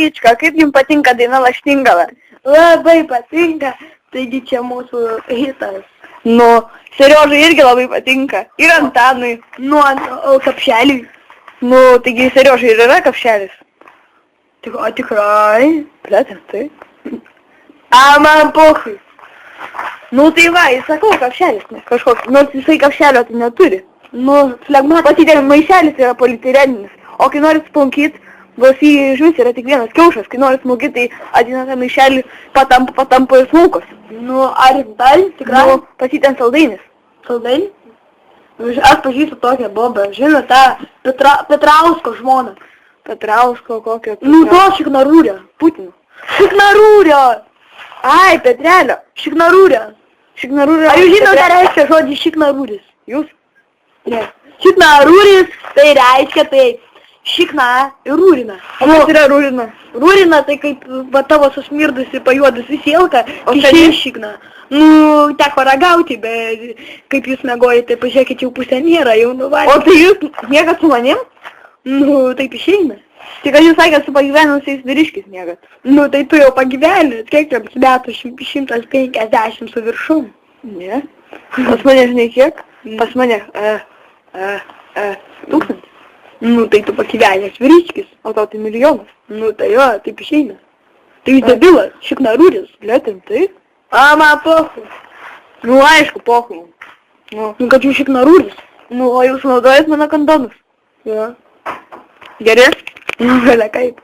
Kička, kaip jums patinka daina Lakštingala? Labai patinka, taigi čia mūsų hitas. Nu, Seriožai irgi labai patinka. Ir Antanui. Nu, o kapšeliui. Nu, taigi Seriožai ir yra kapšelis. O tikrai? Plėtin, tai. Man pohui. Nu, tai va, jis sakau, kapšelis, ne kažkoks. Nors jisai kapšelio tai neturi. Nu, flegma. Pasitė, maišelis yra politireninis. O kai nori splankyti, vos jį žvis yra tik vienas kiaušas. Kai nori smūgyti, tai ateina tą maišelį, patampa ir smūkos. Nu, ar rimtai? Tikrai? Nu, pasitė ant saldainis. Saldainį? Aš pažįstu tokią bobą. Žinot, tą Petrausko žmoną. Petrausko kokio. Nu, to Šiknarūrė. Putino. Šiknarūrė! Ai, Petrelio. Šiknarūrė. Šiknarūrė. Ar jūs žinote, ką reiškia žodį šiknarūris? Jūs? Ne. Šiknarūris tai reiškia tai šikna ir rūrina. O kas yra rūrina? Rūrina tai kaip va tavo susmirdusi, pajuodusi sielka, O tai šiandien? šikna. Nu, teko ragauti, bet kaip jūs mėgojate, pažiūrėkit, jau pusė nėra, jau nuvalė. O tai jūs miegat su manim? Nu, taip išeina. Tik kad jūs sakėt, su pagyvenusiais vyriškis miegat. Nu, tai tu jau pagyvenęs, kiek jums metų 150 su viršum. Ne. Pas mane, žinai, kiek? Pas mane, 1000. Nu, tai tu pagyvenęs vyriškis. O tau tai milijonas. Nu, tai jo, taip išeina. Tai jūs debilas, šiknarūris. Lėtin, tai? Man pohui. Nu, aišku, pohui. Nu, Nu, kad jūs šiknarūris. nu, o jūs naudojat mano kondonus? Jo. Geri? Nu, galia kaip.